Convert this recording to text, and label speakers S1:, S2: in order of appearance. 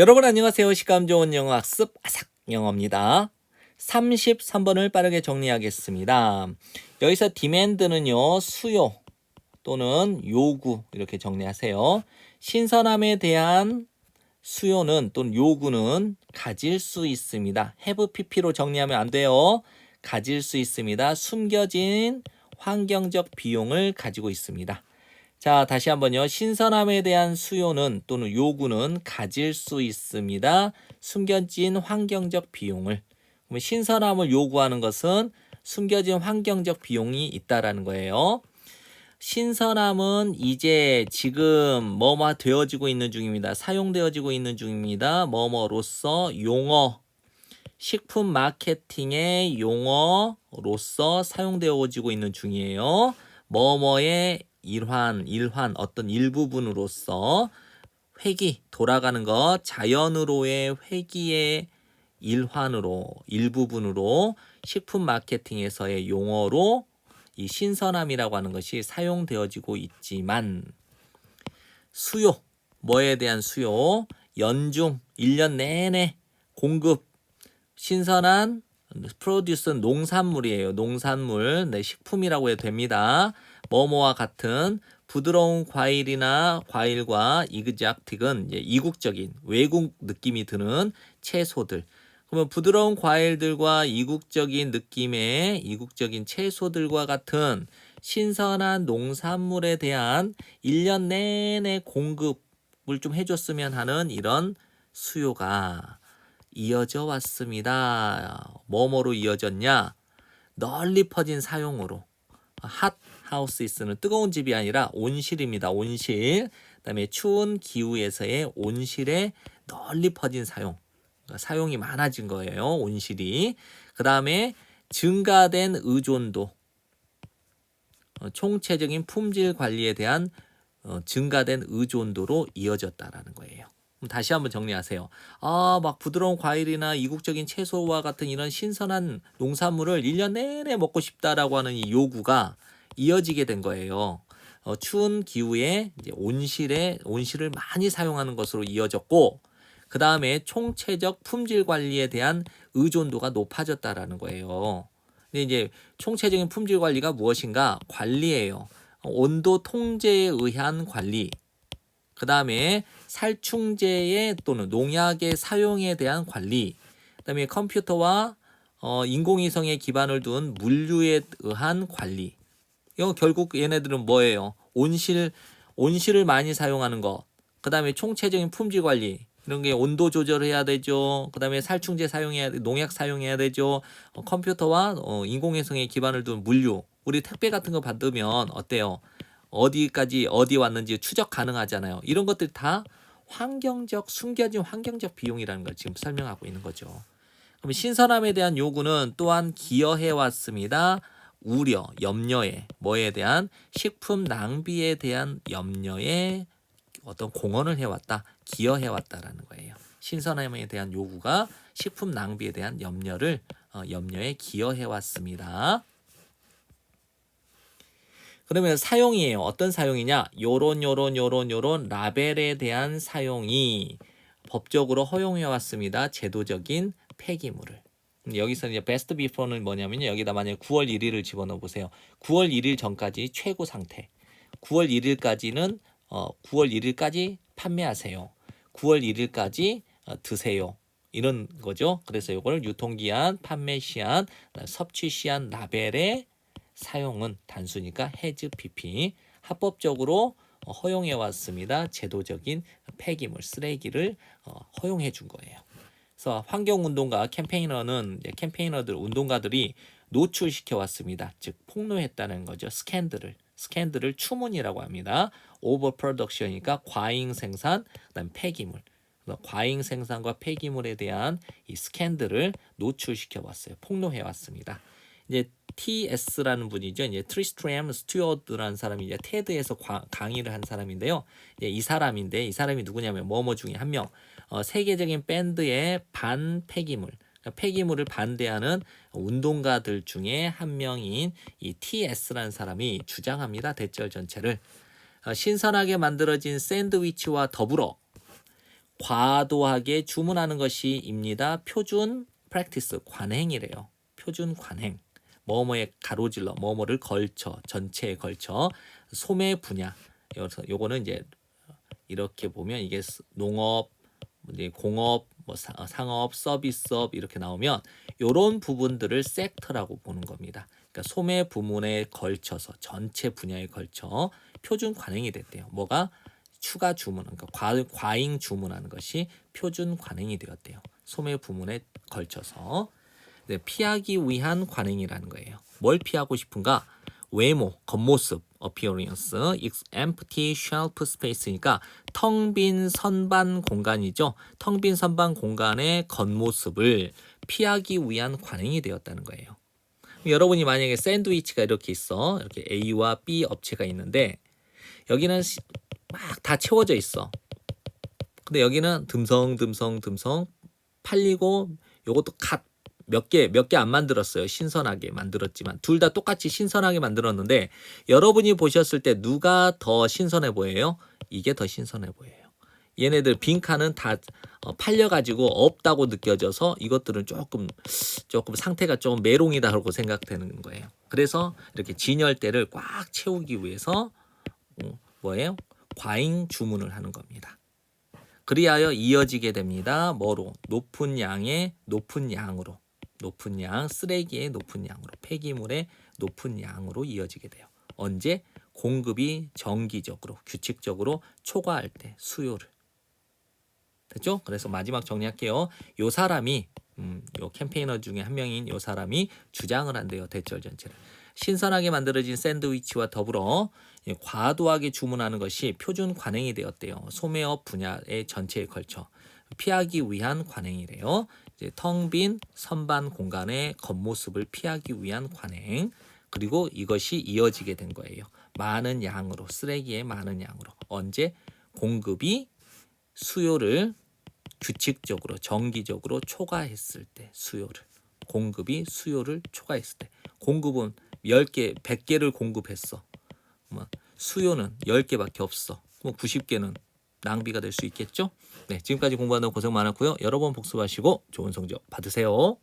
S1: 여러분 안녕하세요. 식감 좋은 영어 학습 아삭 영어입니다. 33번을 빠르게 정리하겠습니다. 여기서 demand는요. 수요 또는 요구 이렇게 정리하세요. 신선함에 대한 수요는 또는 요구는 가질 수 있습니다. have pp로 정리하면 안 돼요. 가질 수 있습니다. 숨겨진 환경적 비용을 가지고 있습니다. 자, 다시 한번요. 신선함에 대한 수요는 또는 요구는 가질 수 있습니다. 숨겨진 환경적 비용을. 그러면 신선함을 요구하는 것은 숨겨진 환경적 비용이 있다라는 거예요. 신선함은 이제 지금 뭐뭐 되어지고 있는 중입니다. 사용되어지고 있는 중입니다. 뭐뭐로서 용어, 식품 마케팅의 용어로서 사용되어지고 있는 중이에요. 뭐뭐의 일환, 어떤 일부분으로서 회기, 돌아가는 것, 자연으로의 회기의 일부분으로 식품 마케팅에서의 용어로 이 신선함이라고 하는 것이 사용되어지고 있지만 수요, 뭐에 대한 수요, 연중, 1년 내내 공급, 신선한 프로듀스 농산물이에요. 농산물, 네, 식품이라고 해도 됩니다. 뭐뭐와 같은 부드러운 과일과 이그작틱은 이국적인 외국 느낌이 드는 채소들. 그러면 부드러운 과일들과 이국적인 느낌의 이국적인 채소들과 같은 신선한 농산물에 대한 1년 내내 공급을 좀 해줬으면 하는 이런 수요가 이어져 왔습니다. 뭐뭐로 이어졌냐? 널리 퍼진 사용으로. 핫 하우스는 뜨거운 집이 아니라 온실입니다. 온실. 그다음에 추운 기후에서의 온실에 널리 퍼진 사용이 많아진 거예요. 온실이. 그다음에 증가된 의존도. 총체적인 품질 관리에 대한 증가된 의존도로 이어졌다라는 거예요. 다시 한번 정리하세요. 막 부드러운 과일이나 이국적인 채소와 같은 이런 신선한 농산물을 1년 내내 먹고 싶다라고 하는 이 요구가 이어지게 된 거예요. 추운 기후에 이제 온실을 많이 사용하는 것으로 이어졌고, 그 다음에 총체적 품질 관리에 대한 의존도가 높아졌다라는 거예요. 근데 이제 총체적인 품질 관리가 무엇인가? 관리예요. 온도 통제에 의한 관리. 그 다음에 살충제의 또는 농약의 사용에 대한 관리, 그 다음에 컴퓨터와 인공위성에 기반을 둔 물류에 의한 관리. 이거 결국 얘네들은 뭐예요? 온실을 많이 사용하는 거. 그 다음에 총체적인 품질 관리. 이런 게 온도 조절을 해야 되죠. 그 다음에 살충제 사용해야 돼, 농약 사용해야 되죠. 컴퓨터와 인공위성에 기반을 둔 물류. 우리 택배 같은 거 받으면 어때요? 어디 왔는지 추적 가능하잖아요. 이런 것들이 다 숨겨진 환경적 비용이라는 걸 지금 설명하고 있는 거죠. 그럼 신선함에 대한 요구는 또한 기여해 왔습니다. 우려, 염려에, 뭐에 대한 식품 낭비에 대한 염려에 어떤 공헌을 해왔다, 기여해 왔다라는 거예요. 신선함에 대한 요구가 식품 낭비에 대한 염려에 기여해 왔습니다. 그러면 사용이에요. 어떤 사용이냐? 요런 라벨에 대한 사용이 법적으로 허용해 왔습니다. 제도적인 폐기물을. 여기서 이제 베스트 비포는 뭐냐면요. 여기다 만약에 9월 1일을 집어넣어 보세요. 9월 1일 전까지 최고 상태. 9월 1일까지 판매하세요. 9월 1일까지 드세요. 이런 거죠. 그래서 이걸 유통기한, 판매시한, 섭취시한 라벨에 사용은 단수니까 has pp 합법적으로 허용해 왔습니다. 제도적인 폐기물, 쓰레기를 허용해 준 거예요. 그래서 환경운동가 운동가들이 노출시켜 왔습니다. 즉 폭로했다는 거죠. 스캔들을 추문이라고 합니다. 오버프로덕션이니까 과잉 생산, 그다음 폐기물. 과잉 생산과 폐기물에 대한 이 스캔들을 노출시켜 왔어요. 폭로해 왔습니다. 이제 TS라는 분이죠. 이제 트리스트램 스튜어드라는 사람이 이제 테드에서 강의를 한 사람인데요. 이 사람이 누구냐면 뭐뭐 중에 한 명. 세계적인 밴드의 반폐기물, 그러니까 폐기물을 반대하는 운동가들 중에 한 명인 이 TS라는 사람이 주장합니다. 대절 전체를 신선하게 만들어진 샌드위치와 더불어 과도하게 주문하는 것이입니다. 표준 practice 관행이래요. 표준 관행. 뭐뭐에 가로질러 뭐뭐를 걸쳐 전체에 걸쳐 소매 분야. 여기서 요거는 이제 이렇게 보면 이게 농업, 이제 공업, 뭐 상업, 서비스업 이렇게 나오면 요런 부분들을 섹터라고 보는 겁니다. 그러니까 소매 부문에 걸쳐서 전체 분야에 걸쳐 표준 관행이 됐대요. 뭐가 추가 주문, 그러니까 과잉 주문하는 것이 표준 관행이 되었대요. 소매 부문에 걸쳐서. 네, 피하기 위한 관행이라는 거예요. 뭘 피하고 싶은가? 외모, 겉모습, appearance, empty shelf space니까 텅 빈 선반 공간이죠. 텅 빈 선반 공간의 겉모습을 피하기 위한 관행이 되었다는 거예요. 여러분이 만약에 샌드위치가 이렇게 있어. 이렇게 A와 B 업체가 있는데 여기는 막 다 채워져 있어. 근데 여기는 듬성 팔리고 요것도 몇 개 안 만들었어요. 신선하게 만들었지만 둘 다 똑같이 신선하게 만들었는데 여러분이 보셨을 때 누가 더 신선해 보여요? 이게 더 신선해 보여요. 얘네들 빈칸은 다 팔려가지고 없다고 느껴져서 이것들은 조금 상태가 좀 메롱이다라고 생각되는 거예요. 그래서 이렇게 진열대를 꽉 채우기 위해서 뭐예요? 과잉 주문을 하는 겁니다. 그리하여 이어지게 됩니다. 뭐로? 높은 양의 높은 양으로. 높은 양, 쓰레기의 높은 양으로, 폐기물의 높은 양으로 이어지게 돼요. 언제? 공급이 정기적으로, 규칙적으로 초과할 때 수요를. 됐죠? 그래서 마지막 정리할게요. 요 사람이 요 캠페이너 중에 한 명인 요 사람이 주장을 한대요. 대절 전체를. 신선하게 만들어진 샌드위치와 더불어 과도하게 주문하는 것이 표준 관행이 되었대요. 소매업 분야의 전체에 걸쳐 피하기 위한 관행이래요. 이제 텅 빈 선반 공간의 겉모습을 피하기 위한 관행. 그리고 이것이 이어지게 된 거예요. 많은 양으로, 쓰레기의 많은 양으로. 언제? 공급이 수요를 규칙적으로, 정기적으로 초과했을 때 수요를. 공급이 수요를 초과했을 때. 공급은 10개, 100개를 공급했어. 수요는 10개밖에 없어. 90개는 낭비가 될 수 있겠죠? 네, 지금까지 공부하는 고생 많았고요. 여러 번 복습하시고 좋은 성적 받으세요.